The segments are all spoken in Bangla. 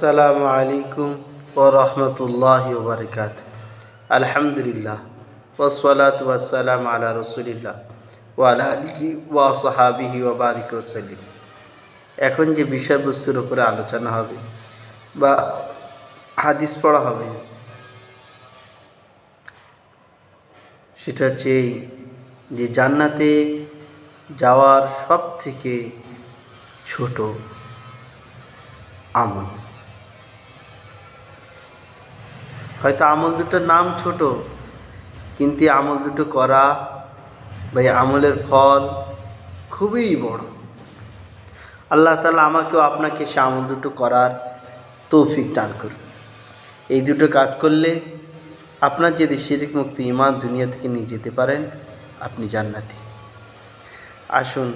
আসসালামু আলাইকুম ওয়া রাহমাতুল্লাহি ওয়া বারাকাতুহু। আলহামদুলিল্লাহ ওয়াসসালাতু ওয়াসসালামু আলা রাসূলিল্লাহ ওয়া আলা আলিহি ওয়া সাহবিহি ওয়া বারিক ওয়াসাল্লিম। এখন যে বিষয়বস্তুর উপরে আলোচনা হবে বা হাদিস পড়া হবে সেটা হচ্ছে যে জান্নাতে যাওয়ার সব থেকে ছোট আমল। হয়তো আমল দুটোর নাম ছোট, কিন্তু আমল দুটো করা বা এই আমলের ফল খুবই বড়। আল্লাহ তাআলা আমাকেও আপনাকে সে আমল দুটো করার তৌফিক দান করুন। এই দুটো কাজ করলে আপনার যদি শিরক মুক্ত ঈমান দুনিয়া থেকে নিয়ে যেতে পারেন, আপনি জান্নাতি। আসুন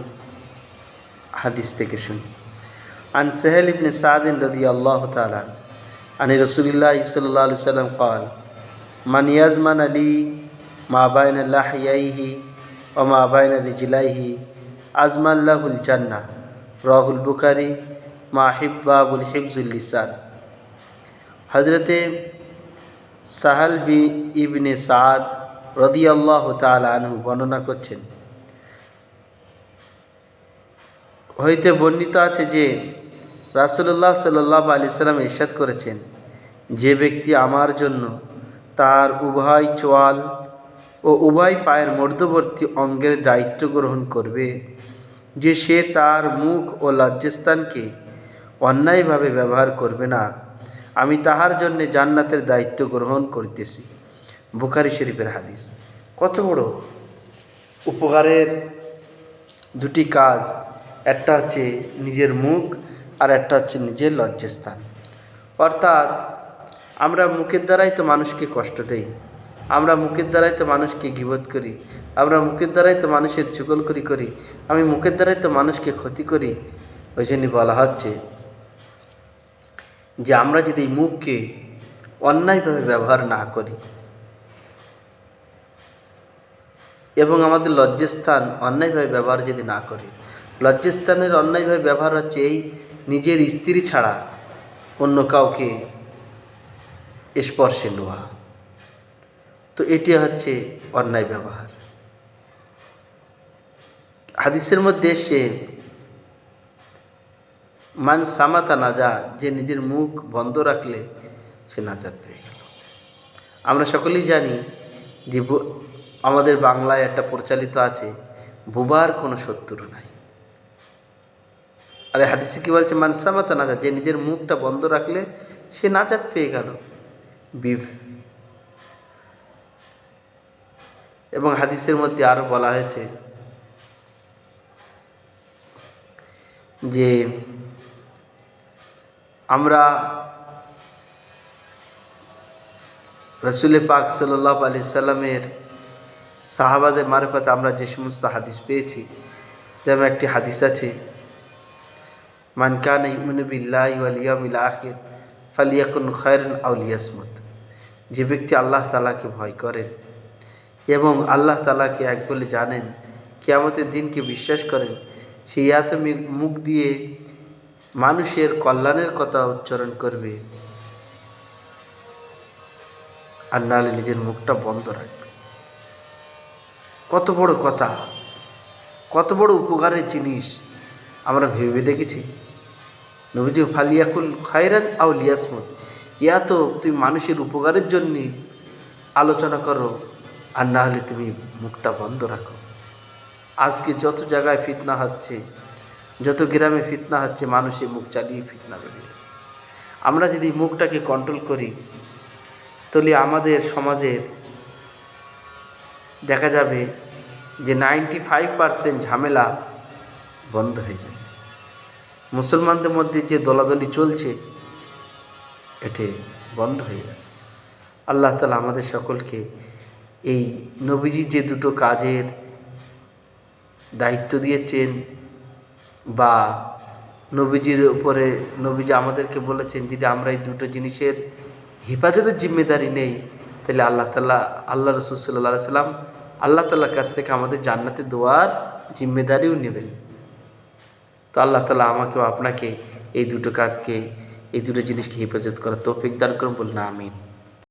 হাদিস থেকে শুনি। আন সাহেল ইবনে সাদ রাদিয়াল্লাহু তাআলা আন রাসূলিল্লাহ সাল্লাল্লাহু আলাইহি ওয়াসাল্লাম قال মান ইয়াজমান লি মা বাইনা লাহইয়াইহি ওয়া মা বাইনা রিজলাইহি আজমান লাহুল জান্নাহ, রাহুল বুখারী মা হিব্বাবুল হিফজুল লিসান। হযরতে সাহাল ইবনে সাদ রাদিয়াল্লাহু তাআলা আনহু বর্ণনা করছেন, হইতে বর্ণিত আছে যে রাসূলুল্লাহ সাল্লাল্লাহু আলাইহি সাল্লাম ইরশাদ করেছেন, যে ব্যক্তি আমার জন্য তার উভয় চোয়াল ও উভয় পায়ের মধ্যবর্তী অঙ্গের দায়িত্ব গ্রহণ করবে, যে সে তার মুখ ও লজ্জাস্থানকে অন্যায়ভাবে ব্যবহার করবে না, আমি তাহার জন্য জান্নাতের দায়িত্ব গ্রহণ করিতেছি। বুখারী শরীফের হাদিস। কত বড় উপকারের দুটি কাজ, একটা হচ্ছে নিজের মুখ আর একটা হচ্ছে নিজের লজ্জাস্থান। অর্থাৎ আমরা মুখের দ্বারাই তো মানুষকে কষ্ট দেই, আমরা মুখের দ্বারাই তো মানুষকে গীবত করি, আমরা মুখের দ্বারাই তো মানুষের চুগলখড়ি করি, আমি মুখের দ্বারাই তো মানুষকে ক্ষতি করি। ওই জন্যই বলা হচ্ছে যে আমরা যদি মুখকে অন্যায়ভাবে ব্যবহার না করি এবং আমাদের লজ্জাস্থান অন্যায়ভাবে ব্যবহার যদি না করি, লজ্জাস্থানের অন্যায়ভাবে ব্যবহার হচ্ছে এই নিজের স্ত্রী ছাড়া অন্য কাউকে স্পর্শে নেওয়া, তো এটি হচ্ছে অন্যায় ব্যবহার। হাদিসের মধ্যে সে মান সামাতা নাজা, যে নিজের মুখ বন্ধ রাখলে সে নাজাত পেয়ে গেল। আমরা সকলেই জানি যে আমাদের বাংলায় একটা প্রচলিত আছে, বুবার কোনো শত্রু নাই। আর হাদিসে কি বলছে, মান সামাতা নাজা, যে নিজের মুখটা বন্ধ রাখলে সে নাজাত পেয়ে গেল। এবং হাদিসের মধ্যে আরো বলা হয়েছে যে আমরা রাসূল পাক সাল্লাল্লাহু আলাইহি সাল্লামের সাহাবাদের মারফতে আমরা যে সমস্ত হাদিস পেয়েছি, যেমন একটি হাদিস আছে, মান কানা ইউমিনু বিল্লাহি ওয়াল ইয়াউমিল আখির ফালিয়াকুন খায়রান আও লিয়াসমুত, যে ব্যক্তি আল্লাহ তাআলাকে ভয় করেন এবং আল্লাহ তাআলাকে এক বলে জানেন, কিয়ামতের দিনকে বিশ্বাস করেন, সে এত মুখ দিয়ে মানুষের কল্যাণের কথা উচ্চারণ করবে আর নাহলে নিজের মুখটা বন্ধ রাখবে। কত বড় কথা, কত বড় উপকারের জিনিস আমরা ভেবে দেখেছি। নবীজি ফালিয়াকুল খায়রান আও লিয়াসমুত, ইয়া তো তুমি মানুষের উপকারের জন্য আলোচনা করো আর না হলে তুমি মুখটা বন্ধ রাখো। আজকে যত জায়গায় ফিতনা হচ্ছে, যত গ্রামে ফিতনা হচ্ছে, মানুষের মুখ চালিয়ে ফিতনা বেরিয়ে যাচ্ছে। আমরা যদি মুখটাকে কন্ট্রোল করি, তাহলে আমাদের সমাজের দেখা যাবে যে 95% ঝামেলা বন্ধ হয়ে যাবে। মুসলমানদের মধ্যে যে দলাদলি চলছে, এটি বন্ধ হয়ে যাবে। আল্লাহ তাআলা আমাদের সকলকে এই নবীজি যে দুটো কাজের দায়িত্ব দিয়েছেন বা নবীজির উপরে নবীজি আমাদেরকে বলেছেন, যদি আমরা এই দুটো জিনিসের হেফাজতের জিম্মেদারি নেই, তাহলে আল্লাহ রাসূল সাল্লাল্লাহু আলাইহি সাল্লাম আল্লাহ তাআলার কাছ থেকে আমাদের জান্নাতে দেওয়ার জিম্মেদারিও নেবেন। তো আল্লাহ তাআলা আমাকেও আপনাকে এই দুটো কাজকে এই দুটো জিনিসকে হেফাজত করার তৌফিক দান করুন, বলুন আমিন।